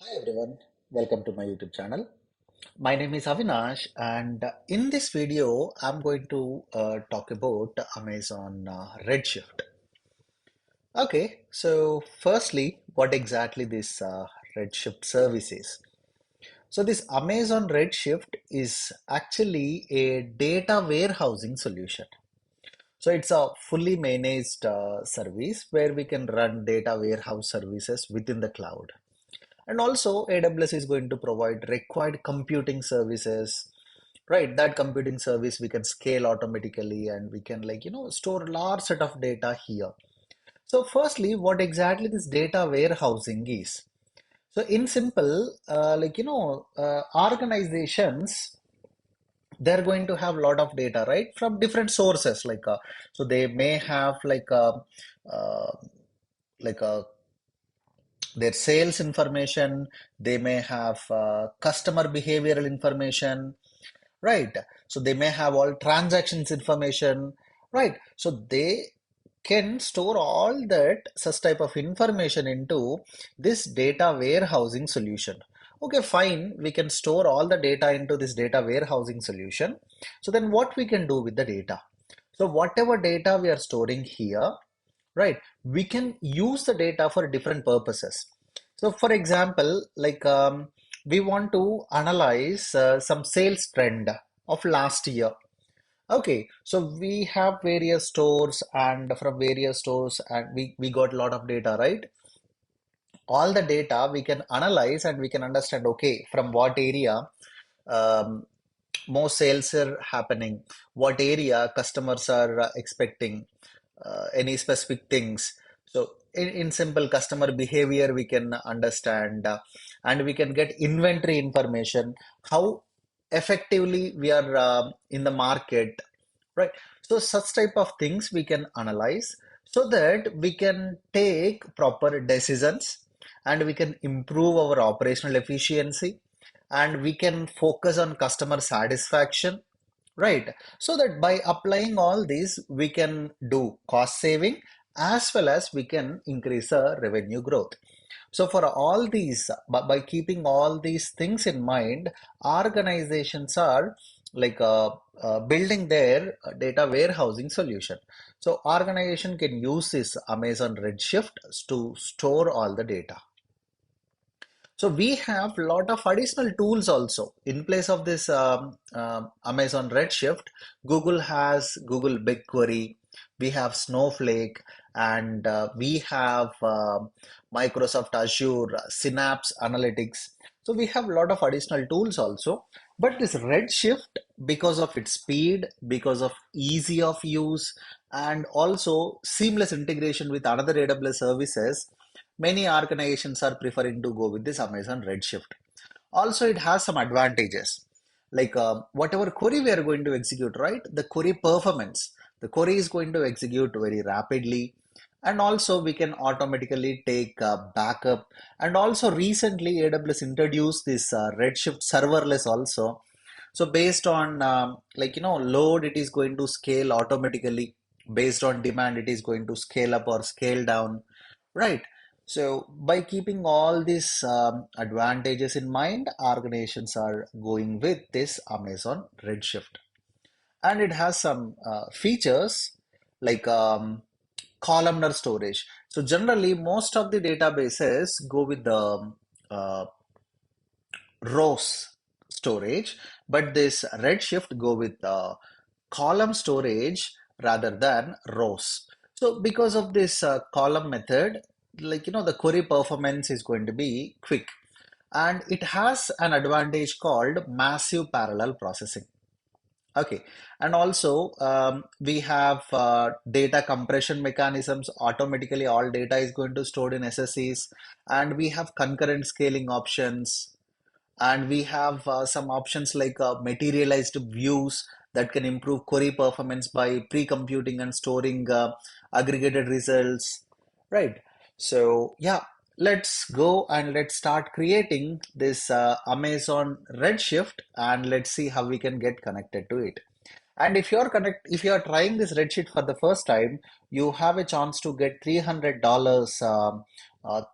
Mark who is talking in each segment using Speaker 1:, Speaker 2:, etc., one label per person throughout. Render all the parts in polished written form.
Speaker 1: Hi everyone, welcome to my YouTube channel. My name is Avinash, and in this video, I'm going to talk about Amazon Redshift. Okay, so firstly, what exactly this Redshift service is? So, this Amazon Redshift is actually a data warehousing solution. So, it's a fully managed service where we can run data warehouse services within the cloud. And also, AWS is going to provide required computing services, right? That computing service we can scale automatically and we can, store large set of data here. So, firstly, what exactly this data warehousing is? So, in simple, organizations, they're going to have a lot of data, right, from different sources. So they may have uh, like a their sales information, they may have customer behavioral information, right? So they may have all transactions information, right? So they can store all that such type of information into this data warehousing solution. Okay, fine, we can store all the data into this data warehousing solution. So then what we can do with the data? So whatever data we are storing here, right, we can use the data for different purposes. So for example, we want to analyze some sales trend of last year. Okay, so we have various stores, and from various stores and we got a lot of data, right? All the data we can analyze and we can understand, okay, from what area um, more sales are happening, what area customers are expecting any specific things. So in simple customer behavior we can understand, and we can get inventory information, how effectively we are in the market, right? So such type of things we can analyze so that we can take proper decisions and we can improve our operational efficiency and we can focus on customer satisfaction, right? So that by applying all these, we can do cost saving as well as we can increase our revenue growth. So for all these, by keeping all these things in mind, organizations are building their data warehousing solution. So organization can use this Amazon Redshift to store all the data. So we have a lot of additional tools also in place of this Amazon Redshift. Google has Google BigQuery, we have Snowflake, and we have Microsoft Azure, Synapse Analytics. So we have a lot of additional tools also. But this Redshift, because of its speed, because of easy of use, and also seamless integration with another AWS services, many organizations are preferring to go with this Amazon Redshift. Also, it has some advantages. Whatever query we are going to execute, right? The query performance, the query is going to execute very rapidly. And also, we can automatically take backup. And also, recently, AWS introduced this Redshift serverless also. So, based on load, it is going to scale automatically. Based on demand, it is going to scale up or scale down, right? So, by keeping all these advantages in mind, organizations are going with this Amazon Redshift. And it has some features like columnar storage. So, generally, most of the databases go with the uh, rows storage, but this Redshift go with column storage rather than rows. So because of this column method, the query performance is going to be quick, and it has an advantage called massive parallel processing. Okay, and also we have data compression mechanisms. Automatically, all data is going to stored in SSEs, and we have concurrent scaling options, and we have some options like materialized views that can improve query performance by pre-computing and storing aggregated results, right? So yeah, let's go and let's start creating this Amazon Redshift, and let's see how we can get connected to it. And if you are trying this Redshift for the first time, you have a chance to get $300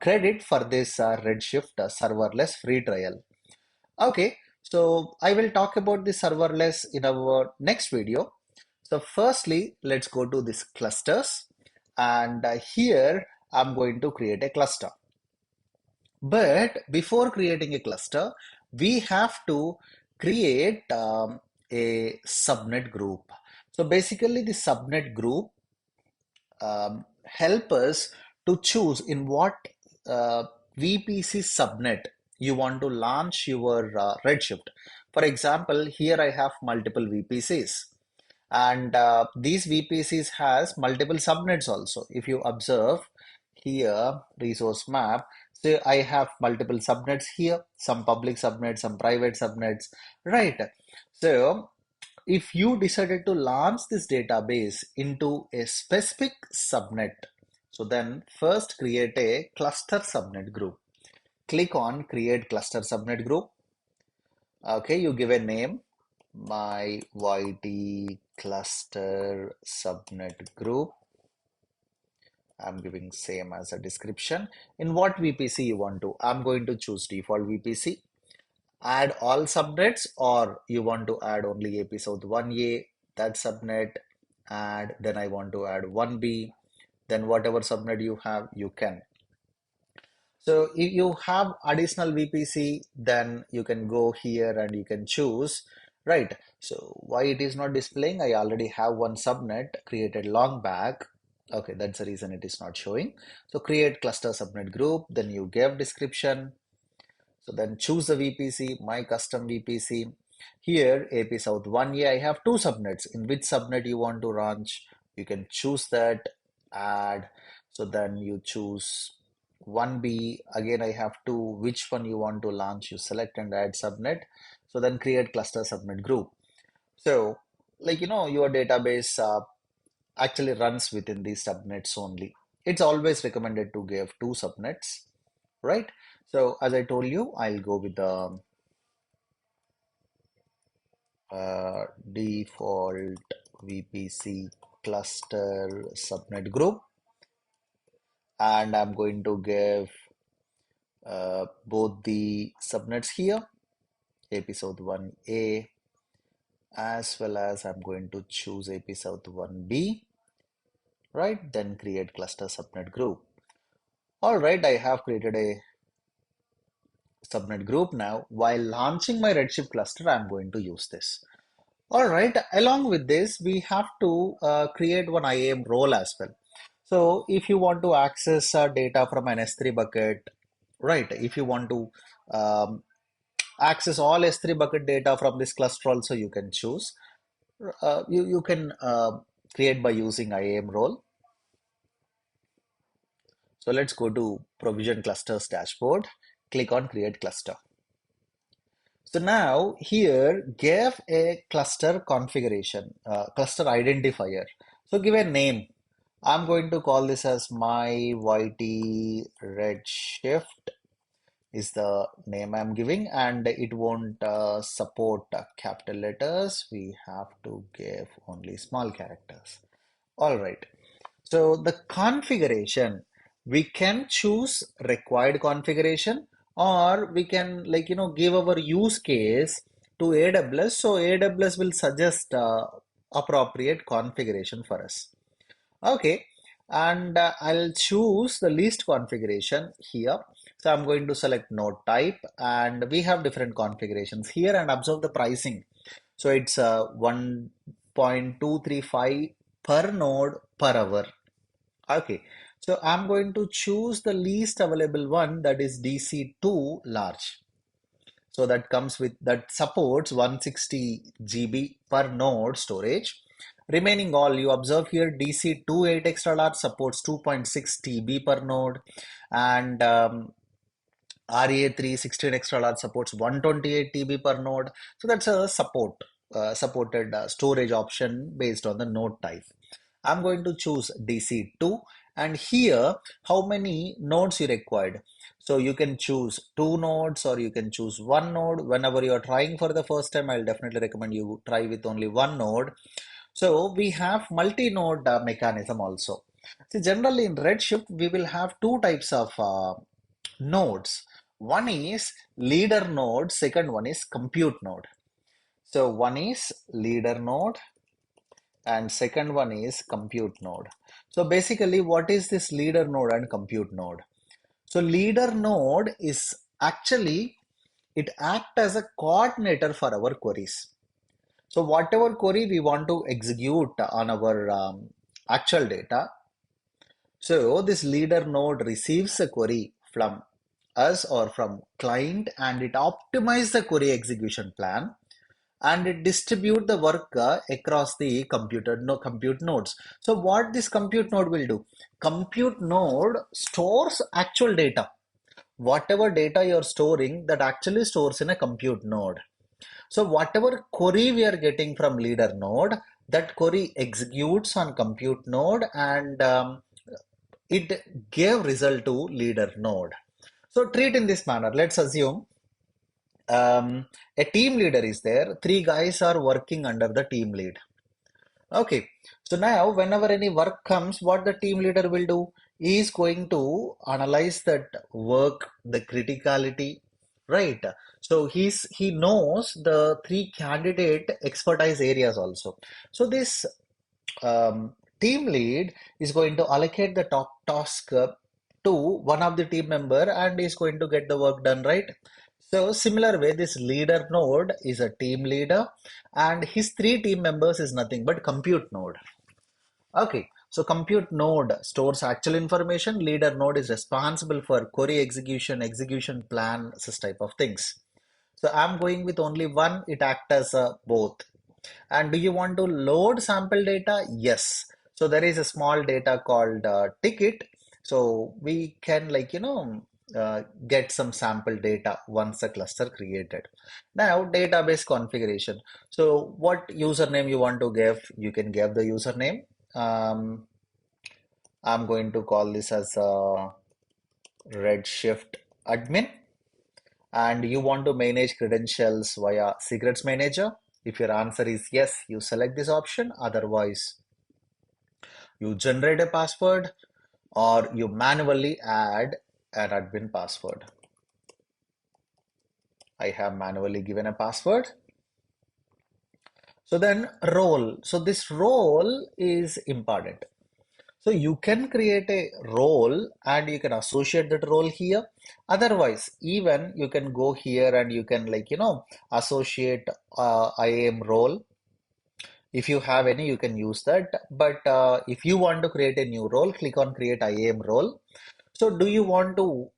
Speaker 1: credit for this Redshift serverless free trial. Okay, so I will talk about the serverless in our next video. So firstly, let's go to this clusters, and here I'm going to create a cluster. But before creating a cluster, we have to create a subnet group. So basically, the subnet group help us to choose in what VPC subnet you want to launch your Redshift. For example, here I have multiple VPCs, and these VPCs has multiple subnets also. If you observe here, resource map, so I have multiple subnets here, some public subnets, some private subnets, right? So if you decided to launch this database into a specific subnet, so then first create a cluster subnet group. Click on create cluster subnet group. Okay, you give a name, my YT cluster subnet group. I'm giving same as a description. In what VPC you want to? I'm going to choose default VPC. Add all subnets, or you want to add only episode 1A, that subnet, add, then I want to add 1B, then whatever subnet you have, you can. So if you have additional VPC, then you can go here and you can choose, right? So why it is not displaying? I already have one subnet created long back. Okay, that's the reason it is not showing. So create cluster subnet group, then you give description. So then choose the VPC, my custom VPC. Here, AP South 1A, I have two subnets. In which subnet you want to launch, you can choose that, add. So then you choose 1B. Again, I have two. Which one you want to launch, you select and add subnet. So then create cluster subnet group. So, your database actually runs within these subnets only. It's always recommended to give two subnets, right? So as I told you, I'll go with the default VPC cluster subnet group, and I'm going to give both the subnets here, episode 1A, as well as I'm going to choose episode 1B, right? Then create cluster subnet group. All right, I have created a subnet group now. While launching my Redshift cluster, I'm going to use this. All right, along with this, we have to create one IAM role as well. So if you want to access data from an S3 bucket, right, if you want to access all S3 bucket data from this cluster also, you can choose. You can create by using IAM role. So let's go to provision clusters dashboard, click on create cluster. So now here give a cluster configuration, cluster identifier. So give a name. I'm going to call this as my YT Redshift is the name I'm giving, and it won't support capital letters. We have to give only small characters. All right. So the configuration, we can choose required configuration, or we can give our use case to AWS. So AWS will suggest appropriate configuration for us. Okay, and I'll choose the least configuration here. So I'm going to select node type, and we have different configurations here, and observe the pricing. So it's 1.235 per node per hour. Okay, so I'm going to choose the least available one, that is DC2 large. So that comes with, that supports 160 GB per node storage. Remaining all, you observe here, DC2 8 extra large supports 2.6 TB per node, and RA3 16 extra large supports 128 TB per node. So that's a supported storage option based on the node type. I'm going to choose DC2, and here how many nodes you required. So you can choose two nodes or you can choose one node. Whenever you are trying for the first time, I'll definitely recommend you try with only one node. So we have multi-node mechanism also. See, generally in Redshift, we will have two types of nodes. One is leader node, second one is compute node. So one is leader node and second one is compute node. So basically, what is this leader node and compute node? So leader node is actually, it acts as a coordinator for our queries. So whatever query we want to execute on our actual data, so this leader node receives a query from us or from client, and it optimizes the query execution plan, and it distribute the work across the compute nodes. So what this compute node will do? Compute node stores actual data. Whatever data you're storing, that actually stores in a compute node. So whatever query we are getting from leader node, that query executes on compute node, and it gave result to leader node. So treat in this manner. Let's assume a team leader is there. Three guys are working under the team lead. Okay, so now whenever any work comes, what the team leader will do? He is going to analyze that work, the criticality, right? So he knows the three candidate expertise areas also. So this team lead is going to allocate the top task to one of the team member and is going to get the work done, right? So similar way, this leader node is a team leader and his three team members is nothing but compute node. Okay, so compute node stores actual information. Leader node is responsible for query execution, execution plan, such type of things. So I'm going with only one. It acts as both. And do you want to load sample data? Yes. So there is a small data called ticket. So we can get some sample data once a cluster created. Now database configuration. So what username you want to give? You can give the username. Um, I'm going to call this as Redshift admin, and you want to manage credentials via secrets manager. If your answer is yes, you select this option. Otherwise, you generate a password or you manually add an admin password. I have manually given a password. So then role. So this role is important. So you can create a role and you can associate that role here. Otherwise, even you can go here and you can associate IAM role. If you have any, you can use that. But if you want to create a new role, click on create IAM role. So do you want to,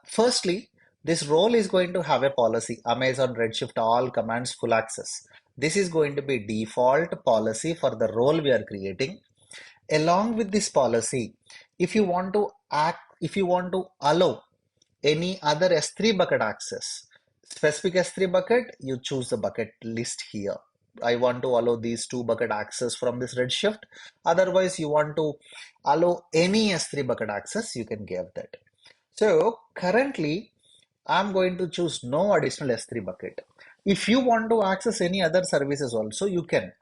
Speaker 1: firstly, this role is going to have a policy, Amazon Redshift all commands full access. This is going to be default policy for the role we are creating. Along with this policy, if you want to allow any other S3 bucket access, specific S3 bucket, you choose the bucket list here. I want to allow these two bucket access from this Redshift. Otherwise, you want to allow any S3 bucket access, you can give that. So currently, I'm going to choose no additional S3 bucket. If you want to access any other services also, you can.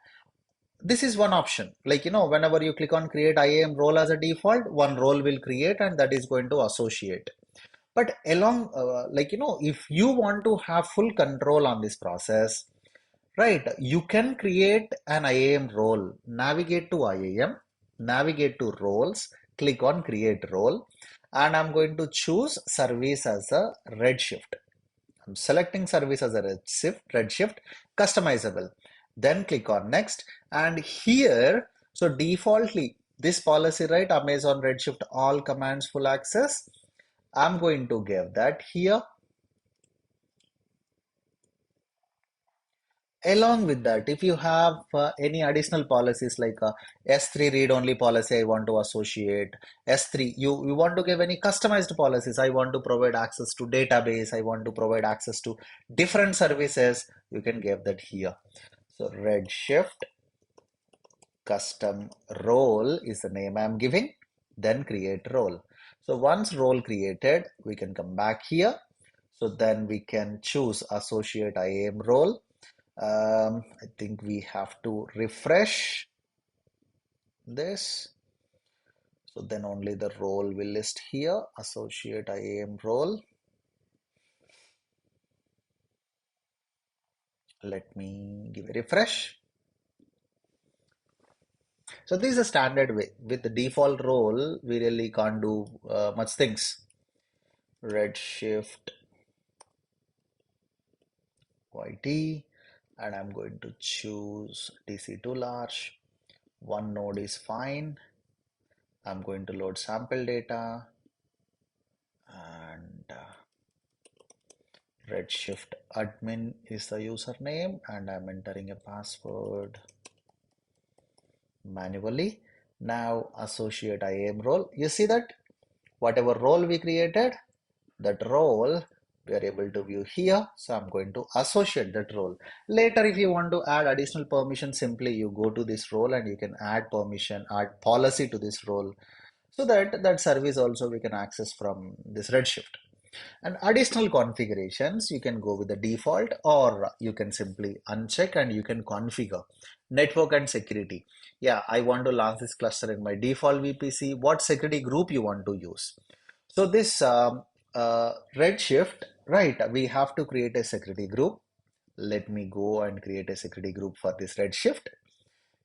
Speaker 1: This is one option. Whenever you click on create IAM role as a default, one role will create and that is going to associate. But along, if you want to have full control on this process, right, you can create an IAM role. Navigate to IAM, navigate to roles, click on create role, and I'm going to choose service as a Redshift. I'm selecting service as a Redshift, customizable. Then click on next, and here, so defaultly, this policy, right, Amazon Redshift all commands full access. I'm going to give that here. Along with that, if you have any additional policies like S3 read-only policy, I want to associate S3. You want to give any customized policies. I want to provide access to database. I want to provide access to different services. You can give that here. So Redshift custom role is the name I'm giving. Then create role. So once role created, we can come back here. So then we can choose associate IAM role. I think we have to refresh this. So then only the role will list here, associate IAM role. Let me give a refresh. So this is a standard way. With the default role, we really can't do much things. Redshift YT, and I'm going to choose DC2 large. One node is fine. I'm going to load sample data, and Redshift admin is the username, and I'm entering a password manually. Now associate IAM role. You see that whatever role we created, that role we are able to view here. So I'm going to associate that role. Later, if you want to add additional permission, simply you go to this role and you can add permission, add policy to this role, so that that service also we can access from this Redshift. And additional configurations, you can go with the default, or you can simply uncheck and you can configure network and security. Yeah, I want to launch this cluster in my default VPC. What security group you want to use? So this Redshift, right? We have to create a security group. Let me go and create a security group for this Redshift.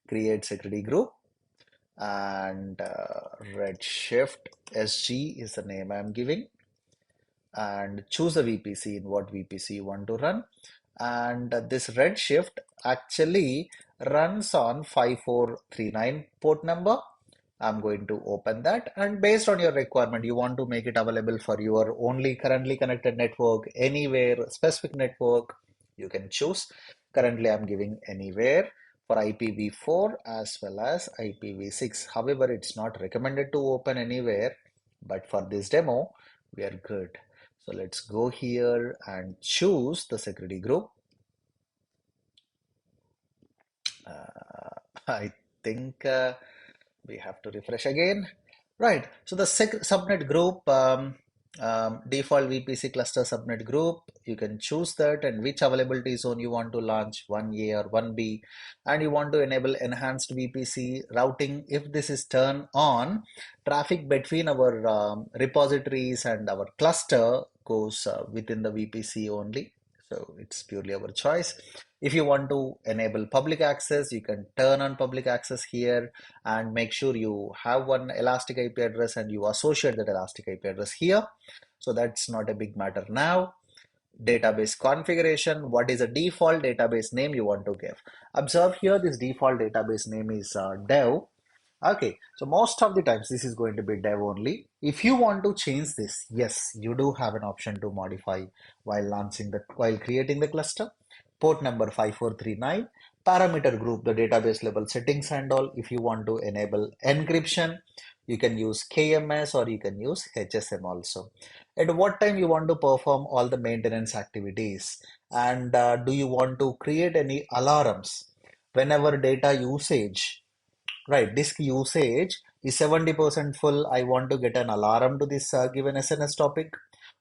Speaker 1: Create security group, and Redshift SG is the name I'm giving, and choose the VPC, in what VPC you want to run. And this Redshift actually runs on 5439 port number. I'm going to open that, and based on your requirement, you want to make it available for your only currently connected network, anywhere, specific network, you can choose. Currently, I'm giving anywhere for IPv4 as well as IPv6. However, it's not recommended to open anywhere, but for this demo, we are good. So let's go here and choose the security group. I think we have to refresh again. Right. So the subnet group, default VPC cluster subnet group, you can choose that and which availability zone you want to launch, 1A or 1B, and you want to enable enhanced VPC routing. If this is turned on, traffic between our repositories and our cluster goes within the VPC only. So it's purely our choice. If you want to enable public access, you can turn on public access here and make sure you have one elastic IP address and you associate that elastic IP address here. So that's not a big matter now. Database configuration, what is a default database name you want to give? Observe here, this default database name is dev. Okay, so most of the times this is going to be dev only. If you want to change this, yes, you do have an option to modify while creating the cluster. Port number 5439, parameter group, the database level settings and all. If you want to enable encryption, you can use KMS or you can use HSM also. At what time you want to perform all the maintenance activities, and do you want to create any alarms whenever data usage, right, disk usage is 70% full, I want to get an alarm to this given SNS topic.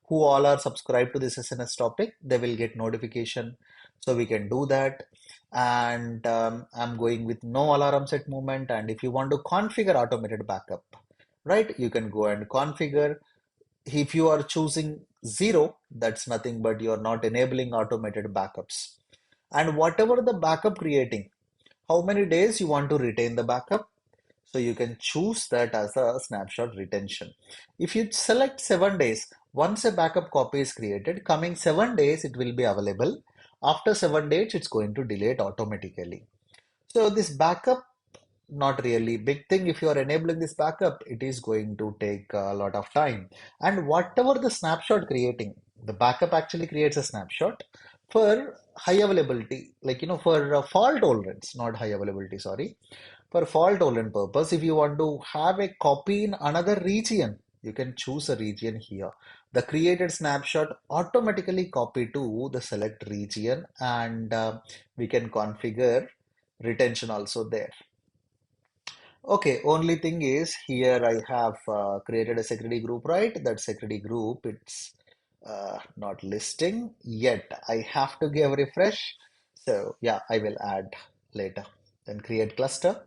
Speaker 1: Who all are subscribed to this SNS topic, they will get notification. So we can do that. And I'm going with no alarm set movement. And if you want to configure automated backup, right, you can go and configure. If you are choosing 0, that's nothing but you're not enabling automated backups. And whatever the backup creating, how many days you want to retain the backup, so you can choose that as a snapshot retention. If you select 7 days, once a backup copy is created, coming 7 days it will be available. After 7 days, it's going to delete automatically. So this backup, not really big thing. If you are enabling this backup, it is going to take a lot of time. And whatever the snapshot creating, the backup actually creates a snapshot for high availability, like for fault tolerance, not high availability, sorry. For fault tolerant purpose, if you want to have a copy in another region, you can choose a region here. The created snapshot automatically copy to the select region, and we can configure retention also there. Okay, only thing is here I have created a security group, right? That security group, it's not listing yet. I have to give a refresh. So yeah, I will add later. Then create cluster.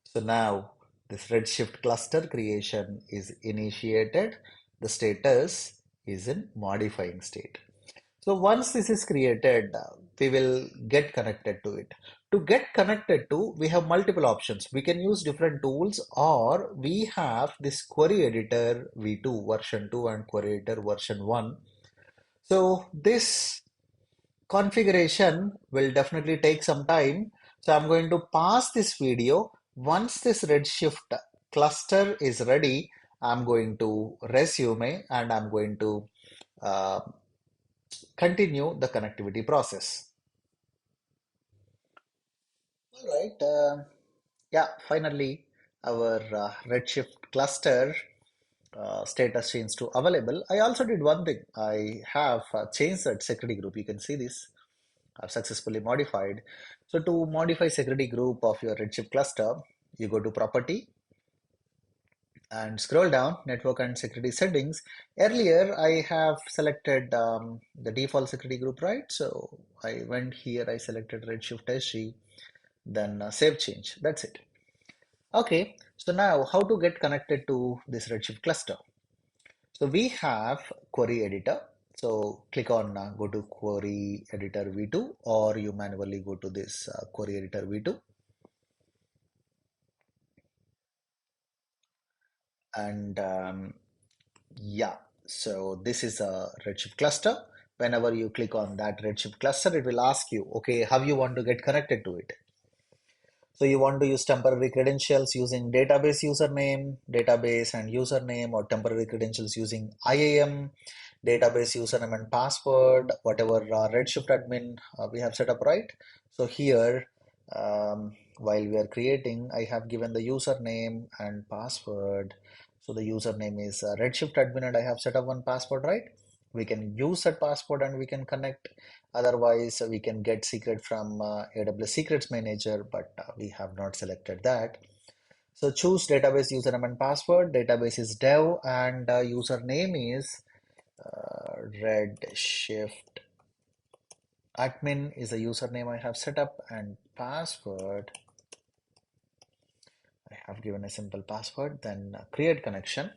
Speaker 1: So now This Redshift cluster creation is initiated. The status is in modifying state. So once this is created, we will get connected to it. To get connected to, we have multiple options. We can use different tools, or we have this query editor v2 version 2 and query editor version 1. So this configuration will definitely take some time. So I'm going to pause this video. Once this Redshift cluster is ready, I'm going to resume and I'm going to uh, continue the connectivity process. All right. Yeah, finally, our Redshift cluster status changed to available. I also did one thing. I have changed that security group. You can see this. I've successfully modified. So to modify security group of your Redshift cluster, you go to property and scroll down network and security settings. Earlier, I have selected the default security group, right? So I went here, I selected Redshift SG, then save change. That's it. Okay, so now how to get connected to this Redshift cluster? So we have query editor. So click on go to query editor v2, or you manually go to this query editor v2. And yeah, so this is a Redshift cluster. Whenever you click on that Redshift cluster, it will ask you, okay, how you want to get connected to it. So you want to use temporary credentials using database username, database and username, or temporary credentials using IAM, database username and password, whatever Redshift admin we have set up, right? So here, while we are creating, I have given the username and password. So the username is Redshift admin and I have set up one password, right? We can use that password and we can connect. Otherwise, we can get secret from AWS Secrets Manager, but we have not selected that. So choose database username and password. Database is dev and username is Redshift. Admin is a username I have set up, and password, I have given a simple password, then create connection.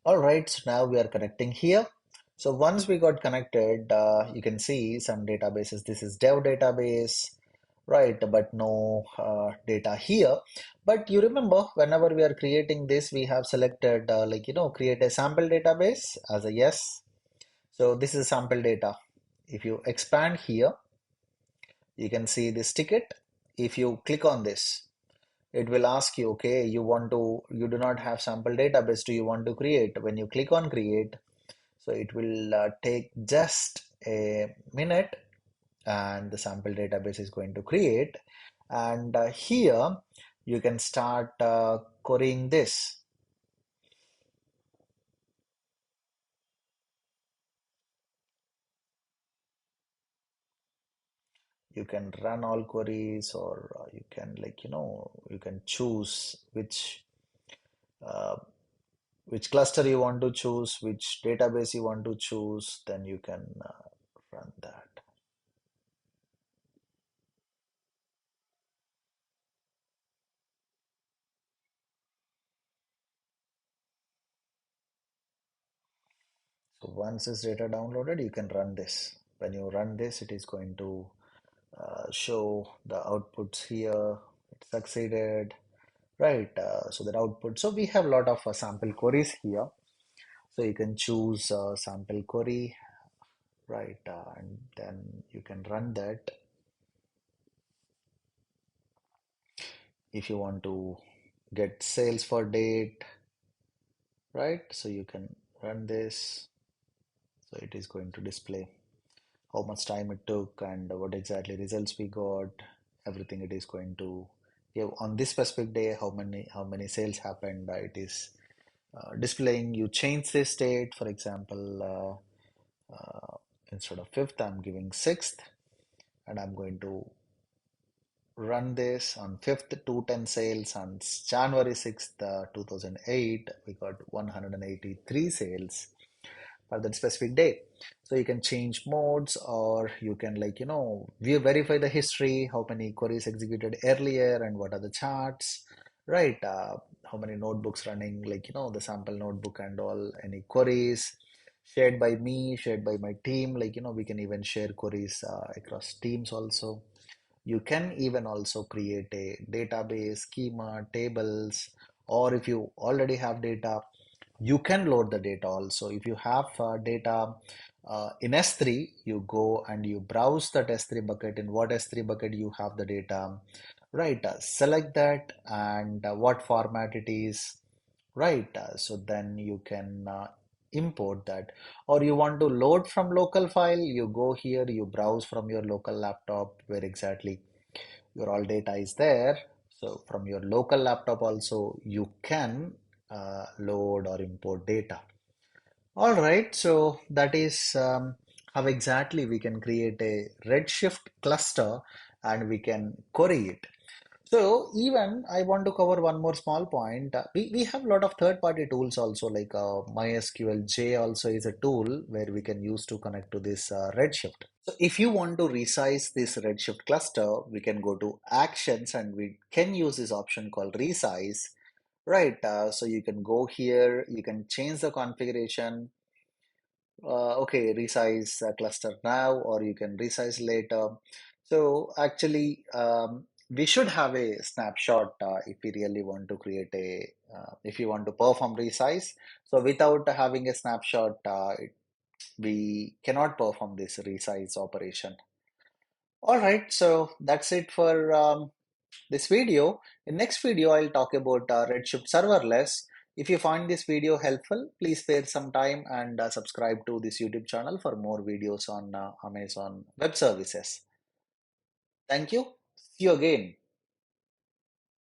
Speaker 1: All right, so now we are connecting here. So once we got connected, you can see some databases. This is dev database, right? But no data here. But you remember, whenever we are creating this, we have selected create a sample database as a yes. So this is sample data. If you expand here, you can see this ticket. If you click on this, it will ask you, okay, you do not have sample database, do you want to create? When you click on create, so it will take just a minute and the sample database is going to create. And here you can start querying this. You can run all queries, or you can you can choose uh, which cluster you want to choose, which database you want to choose, then you can run that. So once this data downloaded, you can run this. When you run this, it is going to show the outputs here. It succeeded, right? So that output. So we have a lot of sample queries here. So you can choose sample query, right? And then you can run that. If you want to get sales for date, right? So you can run this. So it is going to display how much time it took and what exactly results we got. Everything it is going to give on this specific day, how many sales happened. It is displaying. You change this date, for example, instead of 5th, I'm giving 6th, and I'm going to run this on 5th, 210 sales. On January 6th, 2008, we got 183 sales. for that specific day. So you can change modes, or you can view, verify the history, how many queries executed earlier and what are the charts, right? How many notebooks running, the sample notebook and all, any queries shared by me, shared by my team, we can even share queries across teams also. You can even also create a database, schema, tables, or if you already have data, you can load the data also. If you have data in S3, you go and you browse that S3 bucket. In what S3 bucket you have the data, right? Select that and what format it is, right? So then you can import that. Or you want to load from local file, you go here, you browse from your local laptop where exactly your all data is there. So from your local laptop also you can load or import data. All right, so that is how exactly we can create a Redshift cluster and we can query it. So even I want to cover one more small point. We have a lot of third-party tools also, like MySQL J also is a tool where we can use to connect to this Redshift. So if you want to resize this Redshift cluster, we can go to Actions and we can use this option called Resize. Right, so you can go here, you can change the configuration. Okay, resize cluster now, or you can resize later. So actually, we should have a snapshot if we really want to create if you want to perform resize. So without having a snapshot, we cannot perform this resize operation. All right, so that's it for this video. In next video, I'll talk about Redshift serverless. If you find this video helpful, please spare some time and subscribe to this YouTube channel for more videos on Amazon Web Services. Thank you. See you again.